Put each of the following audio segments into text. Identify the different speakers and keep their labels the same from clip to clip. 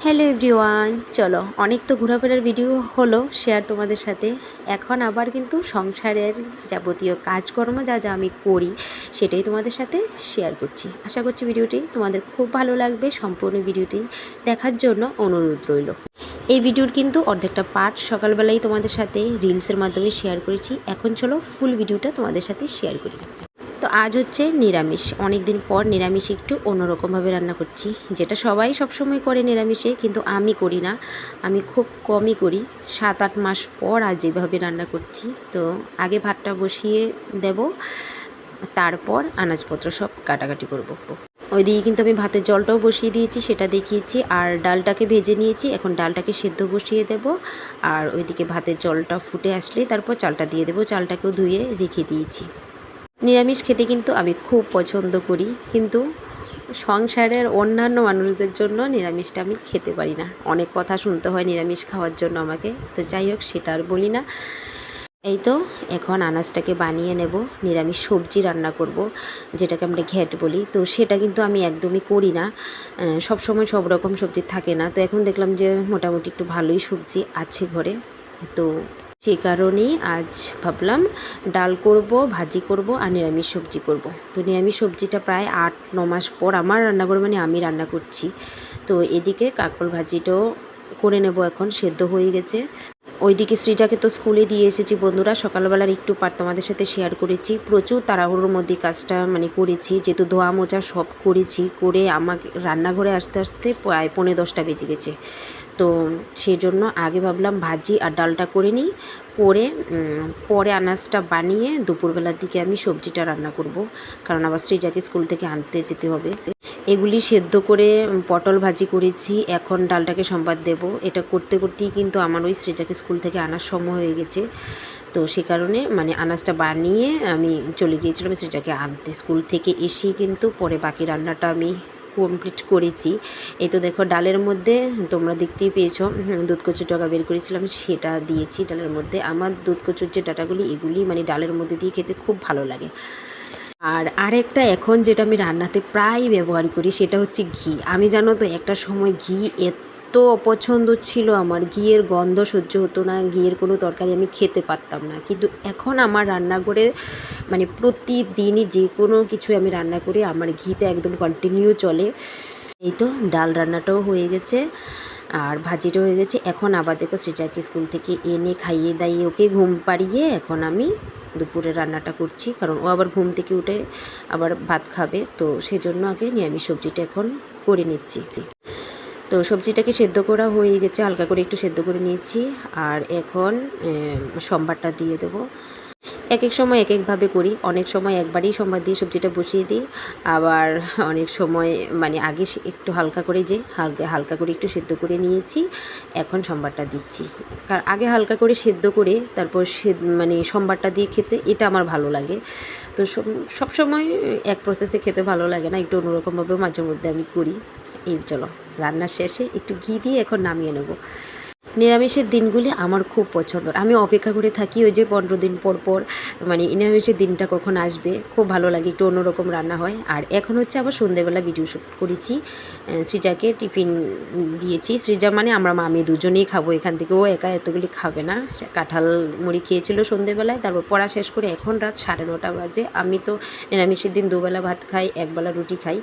Speaker 1: Hello everyone, চলো অনেক তো ঘোরাফেরার ভিডিও হলো শেয়ার তোমাদের সাথে। এখন আবার কিন্তু সংসারের যাবতীয় কাজকর্ম যা যা আমি করি সেটাই তোমাদের সাথে শেয়ার করছি। আশা করছি ভিডিওটি তোমাদের খুব ভালো লাগবে। সম্পূর্ণ ভিডিওটি দেখার জন্য অনুরোধ রইল। এই ভিডিওর কিন্তু অর্ধেকটা পার্ট সকালবেলাই তোমাদের সাথে রিলসের মাধ্যমে শেয়ার করেছি। এখন চলো ফুল ভিডিওটা তোমাদের সাথে শেয়ার করি। তো আজ হচ্ছে নিরামিষ, অনেক দিন পর নিরামিষ একটু অন্যরকমভাবে রান্না করছি, যেটা সবাই সবসময় করে নিরামিষে, কিন্তু আমি করি না, আমি খুব কমই করি। 7-8 মাস পর আজ যেভাবে রান্না করছি। তো আগে ভাতটা বসিয়ে দেব, তারপর আনাজপত্র সব কাটাকাটি করব। ওইদিকে কিন্তু আমি ভাতের জলটাও বসিয়ে দিয়েছি, সেটা দেখিয়েছি, আর ডালটাকে ভেজে নিয়েছি। এখন ডালটাকে সেদ্ধ বসিয়ে দেব, আর ওইদিকে ভাতের জলটা ফুটে আসলে তারপর চালটা দিয়ে দেবো। চালটাকেও ধুয়ে রেখে দিয়েছি। নিরামিষ খেতে কিন্তু আমি খুব পছন্দ করি, কিন্তু সংসারের অন্যান্য মানুষদের জন্য নিরামিষটা আমি খেতে পারি না। অনেক কথা শুনতে হয় নিরামিষ খাওয়ার জন্য আমাকে, তো যাই হোক সেটা আর বলি না। এই তো এখন আনাজটাকে বানিয়ে নেব, নিরামিষ সবজি রান্না করব, যেটাকে আমরা ঘ্যাট বলি। তো সেটা কিন্তু আমি একদমই করি না, সব সময় সব রকম সবজি থাকে না। তো এখন দেখলাম যে মোটামুটি একটু ভালোই সবজি আছে ঘরে, তো সেই কারণেই আজ ভাবলাম ডাল করব, ভাজি করব, আর নিরামিষ সবজি করব। তো নিরামিষ সবজিটা প্রায় 8-9 মাস পর আমার রান্না করে, মানে আমি রান্না করছি। তো এদিকে কাঁকরোল ভাজিটাও করে নেব, এখন সেদ্ধ হয়ে গেছে। ওইদিকে সৃজাকে তো স্কুলে দিয়ে এসেছি বন্ধুরা। সকালবেলার একটু পার্ট তোমাদের সাথে শেয়ার করেছি। প্রচুর তাড়াহুড়োর মধ্যে কাজটা করেছি, যেহেতু ধোয়া মোজা সব করেছি, করে আমাকে রান্নাঘরে আসতে আসতে প্রায় 9:45 বেজে গেছে। তো সেই জন্য আগে ভাবলাম ভাজি আর ডালটা করে নিই, করে পরে আনাজটা বানিয়ে দুপুরবেলার দিকে আমি সবজিটা রান্না করব, কারণ আবার সৃজাকে স্কুল থেকে আনতে যেতে হবে। এগুলি সেদ্ধ করে পটল ভাজি করেছি, এখন ডালটাকে সম্বাদ দেব। এটা করতে করতেই কিন্তু আমার ওই সৃজাকে স্কুল থেকে আনার সময় হয়ে গেছে। তো সে কারণে আনাজটা বানিয়ে আমি চলে গিয়েছিলাম সৃজাকে আনতে। স্কুল থেকে এসেই কিন্তু পরে বাকি রান্নাটা আমি কমপ্লিট করেছি। এই তো দেখো ডালের মধ্যে তোমরা দেখতেই পেয়েছো, দুধ কচুর ডাঁটা বের করেছিলাম, সেটা দিয়েছি ডালের মধ্যে। আমার দুধ কচুর যে ডাঁটাগুলি, এগুলি ডালের মধ্যে দিয়ে খেতে খুব ভালো লাগে। আর আরেকটা এখন যেটা আমি রান্নাতে প্রায় ব্যবহার করি, সেটা হচ্ছে ঘি। আমি জানো তো একটা সময় ঘি এত অপছন্দ ছিল আমার, ঘিয়ের গন্ধ সহ্য হতো না, ঘিয়ের কোনো তরকারি আমি খেতে পারতাম না। কিন্তু এখন আমার রান্নাঘরে প্রতিদিনই যে কোনো কিছু আমি রান্না করি, আমার ঘিটা একদম কন্টিনিউ চলে। এই তো ডাল রান্নাটাও হয়ে গেছে, আর ভাজিটাও হয়ে গেছে। এখন আবার দেখো সৃজাকে স্কুল থেকে এনে খাইয়ে দাইয়ে ওকে ঘুম পাড়িয়ে এখন আমি দুপুরে রান্নাটা করছি, কারণ ও আবার ঘুম থেকে উঠে আবার ভাত খাবে। তো সেজন্য আগে নিরামিষ সবজিটা এখন করে নিচ্ছি। তো সবজিটাকে সেদ্ধ করা হয়ে গেছে, হালকা করে একটু সেদ্ধ করে নিয়েছি। আর এখন সম্বারটা দিয়ে দেবো। এক এক সময় এক একভাবে করি, অনেক সময় একবারেই সম্বাদ দিয়ে সবজিটা বসিয়ে দিই, আবার অনেক সময় আগে একটু হালকা করে হালকা করে একটু সেদ্ধ করে নিয়েছি, এখন সম্বারটা দিচ্ছি। কারণ আগে হালকা করে সেদ্ধ করে তারপর সম্বারটা দিয়ে খেতে এটা আমার ভালো লাগে। তো সব সময় এক প্রসেসে খেতে ভালো লাগে না, একটু অন্যরকমভাবেও মাঝে মধ্যে আমি করি। এই চলো রান্নার শেষে একটু ঘি দিয়ে এখন নামিয়ে নেব। নিরামিষের দিনগুলি আমার খুব পছন্দের, আমি অপেক্ষা করে থাকি ওই যে 15 দিন পর পর নিরামিষের দিনটা কখন আসবে, খুব ভালো লাগে, একটু অন্যরকম রান্না হয়। আর এখন হচ্ছে আবার সন্ধ্যেবেলা ভিডিও শ্যুট করেছি, সৃজাকে টিফিন দিয়েছি। সৃজা আমরা মামি দুজনেই খাবো এখান থেকে, ও একা এতগুলি খাবে না। কাঁঠাল মুড়ি খেয়েছিল সন্ধ্যেবেলায়, তারপর পড়া শেষ করে এখন রাত 9:30 বাজে। আমি তো নিরামিষের দিন দুবেলা ভাত খাই, একবেলা রুটি খাই।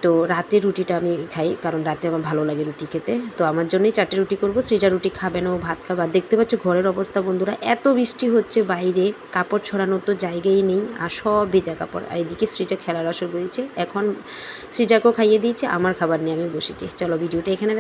Speaker 1: তো রাতে রুটিটা আমি খাই, কারণ রাতে আমার ভালো লাগে রুটি খেতে। তো আমার জন্যই 4টে রুটি করবো, সৃজা রুটি খাবে না, ও ভাত খাবে। আর দেখতে পাচ্ছ ঘরের অবস্থা বন্ধুরা, এত বৃষ্টি হচ্ছে বাইরে, কাপড় ছড়ানোর তো জায়গাই নেই, আর সব ভেজা কাপড়। আর এদিকে সৃজা খেলার আসর রয়েছে, এখন সৃজাকেও খাইয়ে দিয়েছে, আমার খাবার নিয়ে আমি বসেছি। চলো ভিডিওটা এখানে